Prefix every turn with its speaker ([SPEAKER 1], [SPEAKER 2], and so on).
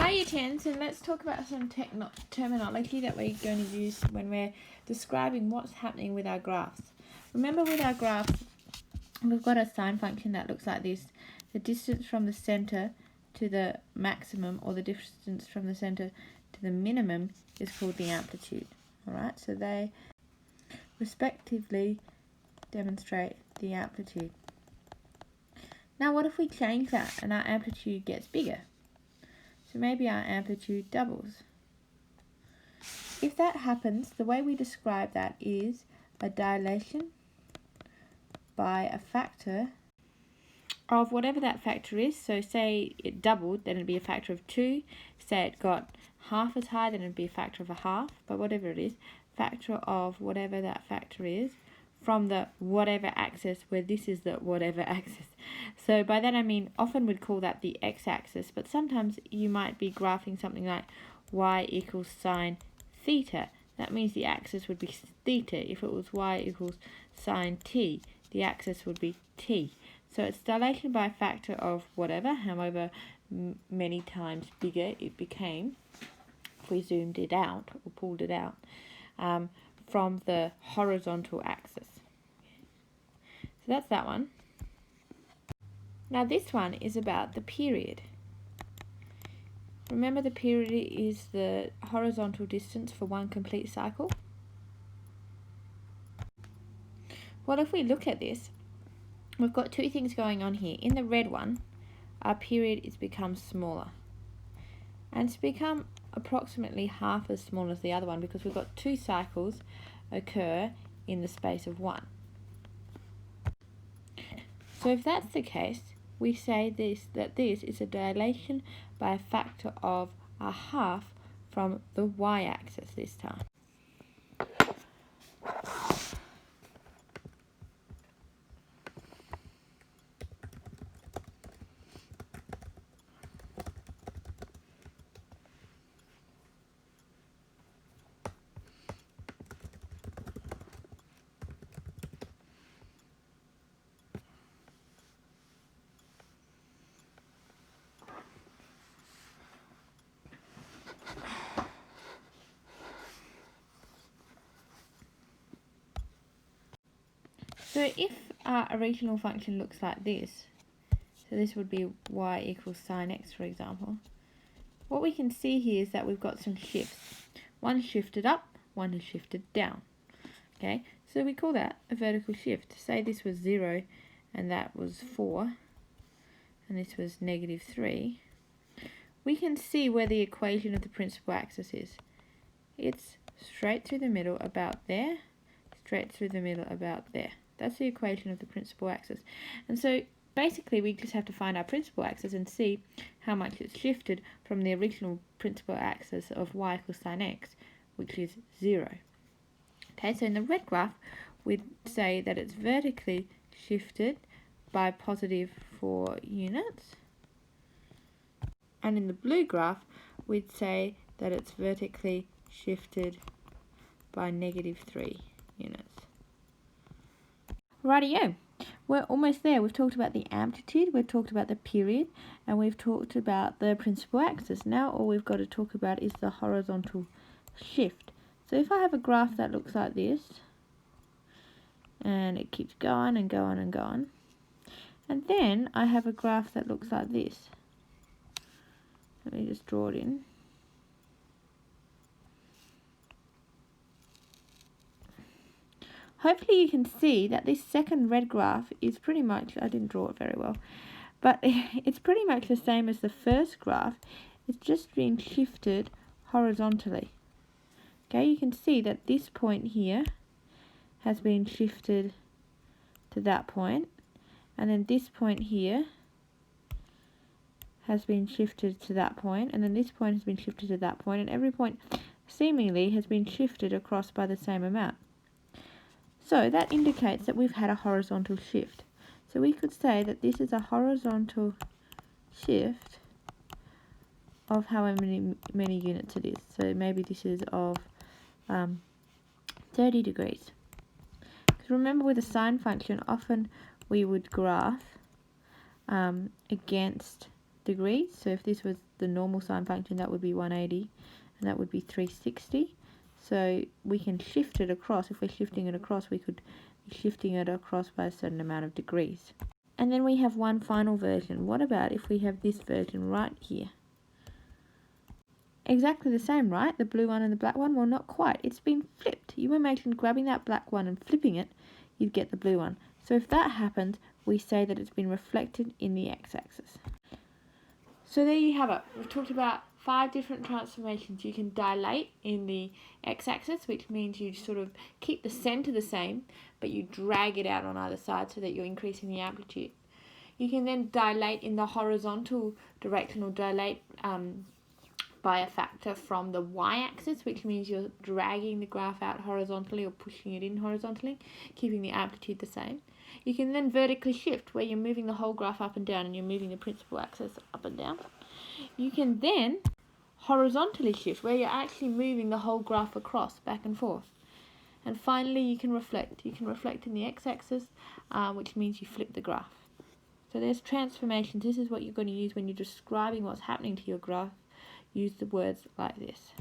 [SPEAKER 1] Hi Year 10s, and let's talk about some terminology that we're going to use when we're describing what's happening with our graphs. Remember, with our graphs, we've got a sine function that looks like this. The distance from the center to the maximum, or the distance from the center to the minimum, is called the amplitude. Alright, so they respectively demonstrate the amplitude. Now what if we change that and our amplitude gets bigger? So maybe our amplitude doubles. If that happens, the way we describe that is a dilation by a factor of whatever that factor is. So say it doubled, then it'd be a factor of 2. Say it got half as high, then it'd be a factor of a half. But whatever it is, factor of whatever that factor is from the whatever axis, where this is the whatever axis. So by that I mean, often we'd call that the x-axis, but sometimes you might be graphing something like y equals sine theta. That means the axis would be theta. If it was y equals sine t, the axis would be t. So it's dilation by a factor of whatever, however many times bigger it became, if we zoomed it out or pulled it out, from the horizontal axis. So that's that one. Now this one is about the period. Remember, the period is the horizontal distance for one complete cycle. Well, if we look at this, we've got two things going on here. In the red one, our period is become smaller. And it's become approximately half as small as the other one, because we've got two cycles occur in the space of one. So if that's the case, we say that this is a dilation by a factor of a half from the y-axis this time. So if our original function looks like this, so this would be y equals sine x, for example, what we can see here is that we've got some shifts. One shifted up, one has shifted down. Okay, so we call that a vertical shift. Say this was 0 and that was 4, and this was -3. We can see where the equation of the principal axis is. It's straight through the middle about there, straight through the middle about there. That's the equation of the principal axis. And so basically we just have to find our principal axis and see how much it's shifted from the original principal axis of y equals sine x, which is 0. Okay, so in the red graph, we'd say that it's vertically shifted by +4 units. And in the blue graph, we'd say that it's vertically shifted by -3 units. Rightio, we're almost there. We've talked about the amplitude, we've talked about the period, and we've talked about the principal axis. Now all we've got to talk about is the horizontal shift. So if I have a graph that looks like this, and it keeps going and going and going, and then I have a graph that looks like this. Let me just draw it in. Hopefully you can see that this second red graph is pretty much, I didn't draw it very well, but it's pretty much the same as the first graph. It's just been shifted horizontally. Okay, you can see that this point here has been shifted to that point, and then this point here has been shifted to that point, and then this point has been shifted to that point, and every point seemingly has been shifted across by the same amount. So that indicates that we've had a horizontal shift. So we could say that this is a horizontal shift of however many units it is. So maybe this is of 30 degrees. Because remember, with a sine function, often we would graph against degrees. So if this was the normal sine function, that would be 180, and that would be 360. So we can shift it across. If we're shifting it across, we could be shifting it across by a certain amount of degrees. And then we have one final version. What about if we have this version right here? Exactly the same, right? The blue one and the black one? Well, not quite. It's been flipped. You imagine grabbing that black one and flipping it, you'd get the blue one. So if that happened, we say that it's been reflected in the x-axis. So there you have it. We've talked about 5 different transformations. You can dilate in the x-axis, which means you sort of keep the center the same, but you drag it out on either side so that you're increasing the amplitude. You can then dilate in the horizontal direction, or dilate by a factor from the y-axis, which means you're dragging the graph out horizontally or pushing it in horizontally, keeping the amplitude the same. You can then vertically shift, where you're moving the whole graph up and down and you're moving the principal axis up and down. You can then horizontally shift, where you're actually moving the whole graph across, back and forth. And finally, you can reflect. You can reflect in the x-axis, which means you flip the graph. So there's transformations. This is what you're going to use when you're describing what's happening to your graph. Use the words like this.